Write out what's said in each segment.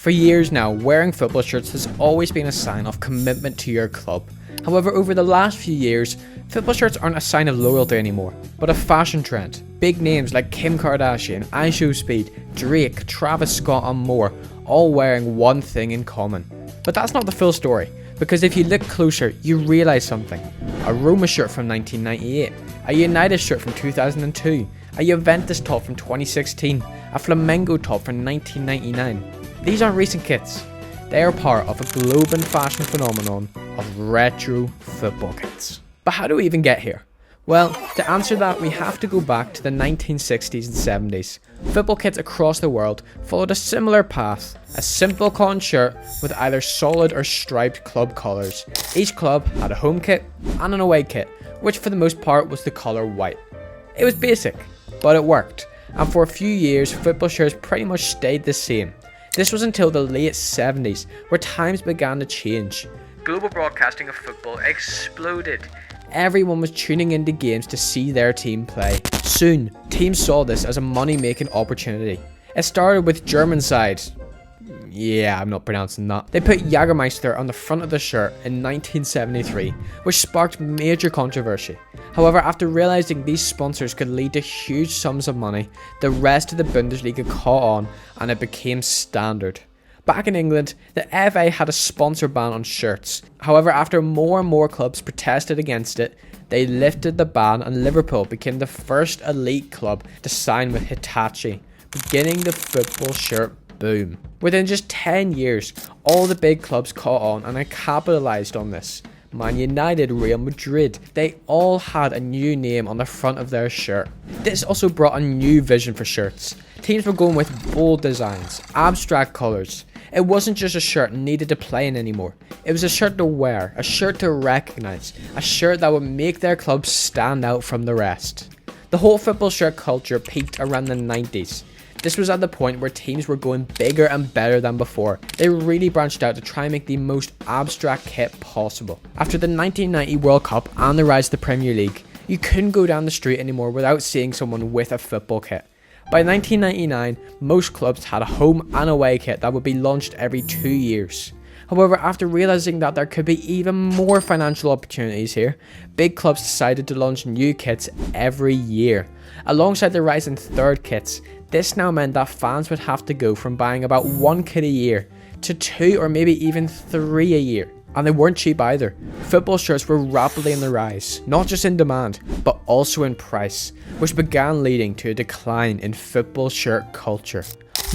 For years now, wearing football shirts has always been a sign of commitment to your club. However, over the last few years, football shirts aren't a sign of loyalty anymore, but a fashion trend. Big names like Kim Kardashian, IShowSpeed, Drake, Travis Scott and more, all wearing one thing in common. But that's not the full story, because if you look closer, you realise something. A Roma shirt from 1998, a United shirt from 2002, a Juventus top from 2016, a Flamengo top from 1999. These aren't recent kits. They are part of a global fashion phenomenon of retro football kits. But how do we even get here? Well, to answer that, we have to go back to the 1960s and 70s. Football kits across the world followed a similar path, a simple cotton shirt with either solid or striped club colours. Each club had a home kit and an away kit, which for the most part was the colour white. It was basic, but it worked, and for a few years football shirts pretty much stayed the same. This was until the late 70s, where times began to change. Global broadcasting of football exploded. Everyone was tuning into games to see their team play. Soon, teams saw this as a money-making opportunity. It started with German side. Yeah, I'm not pronouncing that. They put Jägermeister on the front of the shirt in 1973, which sparked major controversy. However, after realizing these sponsors could lead to huge sums of money, the rest of the Bundesliga caught on and it became standard. Back in England, the FA had a sponsor ban on shirts. However, after more and more clubs protested against it, they lifted the ban and Liverpool became the first elite club to sign with Hitachi, beginning the football shirt boom. Within just 10 years, all the big clubs caught on and capitalised on this. Man United, Real Madrid, they all had a new name on the front of their shirt. This also brought a new vision for shirts. Teams were going with bold designs, abstract colours. It wasn't just a shirt needed to play in anymore. It was a shirt to wear, a shirt to recognise, a shirt that would make their club stand out from the rest. The whole football shirt culture peaked around the 90s. This was at the point where teams were going bigger and better than before. They really branched out to try and make the most abstract kit possible. After the 1990 World Cup and the rise of the Premier League, you couldn't go down the street anymore without seeing someone with a football kit. By 1999, most clubs had a home and away kit that would be launched every 2 years. However, after realising that there could be even more financial opportunities here, big clubs decided to launch new kits every year. Alongside the rise in third kits, this now meant that fans would have to go from buying about 1 kit a year to 2 or maybe even 3 a year. And they weren't cheap either. Football shirts were rapidly on the rise, not just in demand, but also in price, which began leading to a decline in football shirt culture.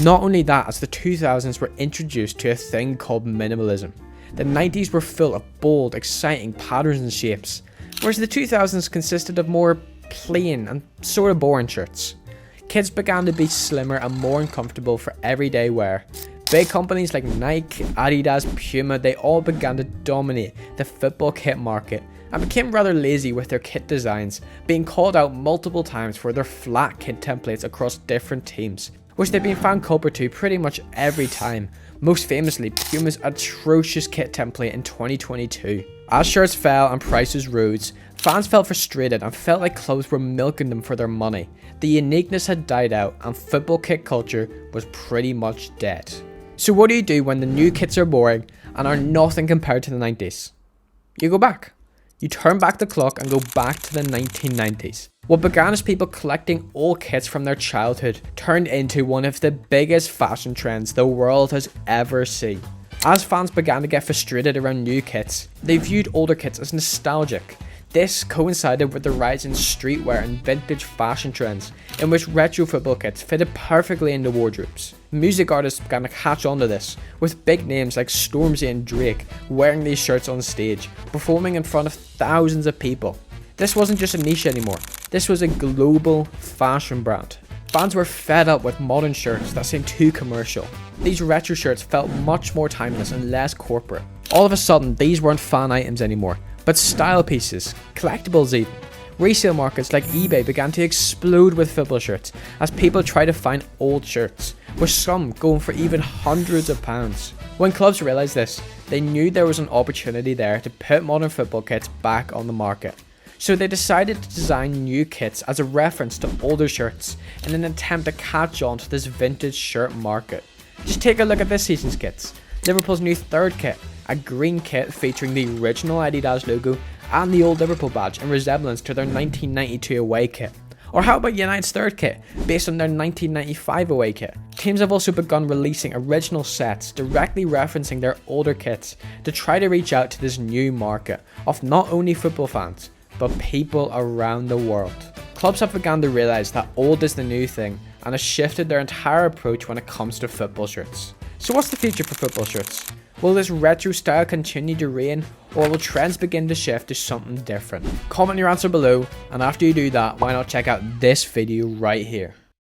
Not only that, as the 2000s were introduced to a thing called minimalism. The 90s were full of bold, exciting patterns and shapes, whereas the 2000s consisted of more plain and sort of boring shirts. Kits began to be slimmer and more uncomfortable for everyday wear. Big companies like Nike, Adidas, Puma, they all began to dominate the football kit market and became rather lazy with their kit designs, being called out multiple times for their flat kit templates across different teams, which they've been found culprit to pretty much every time, most famously Puma's atrocious kit template in 2022. As shirts fell and prices rose, fans felt frustrated and felt like clubs were milking them for their money. The uniqueness had died out and football kit culture was pretty much dead. So what do you do when the new kits are boring and are nothing compared to the 90s? You go back. You turn back the clock and go back to the 1990s. What began as people collecting old kits from their childhood turned into one of the biggest fashion trends the world has ever seen. As fans began to get frustrated around new kits, they viewed older kits as nostalgic. This coincided with the rise in streetwear and vintage fashion trends, in which retro football kits fitted perfectly into wardrobes. Music artists began to catch on to this, with big names like Stormzy and Drake wearing these shirts on stage, performing in front of thousands of people. This wasn't just a niche anymore, this was a global fashion brand. Fans were fed up with modern shirts that seemed too commercial. These retro shirts felt much more timeless and less corporate. All of a sudden, these weren't fan items anymore, but style pieces, collectibles even. Resale markets like eBay began to explode with football shirts as people tried to find old shirts, with some going for even hundreds of pounds. When clubs realised this, they knew there was an opportunity there to put modern football kits back on the market. So they decided to design new kits as a reference to older shirts in an attempt to catch on to this vintage shirt market. Just take a look at this season's kits. Liverpool's new third kit, a green kit featuring the original Adidas logo and the old Liverpool badge in resemblance to their 1992 away kit. Or how about United's third kit, based on their 1995 away kit? Teams have also begun releasing original sets directly referencing their older kits to try to reach out to this new market of not only football fans, but people around the world. Clubs have begun to realise that old is the new thing and have shifted their entire approach when it comes to football shirts. So what's the future for football shirts? Will this retro style continue to reign, or will trends begin to shift to something different? Comment your answer below, and after you do that, why not check out this video right here.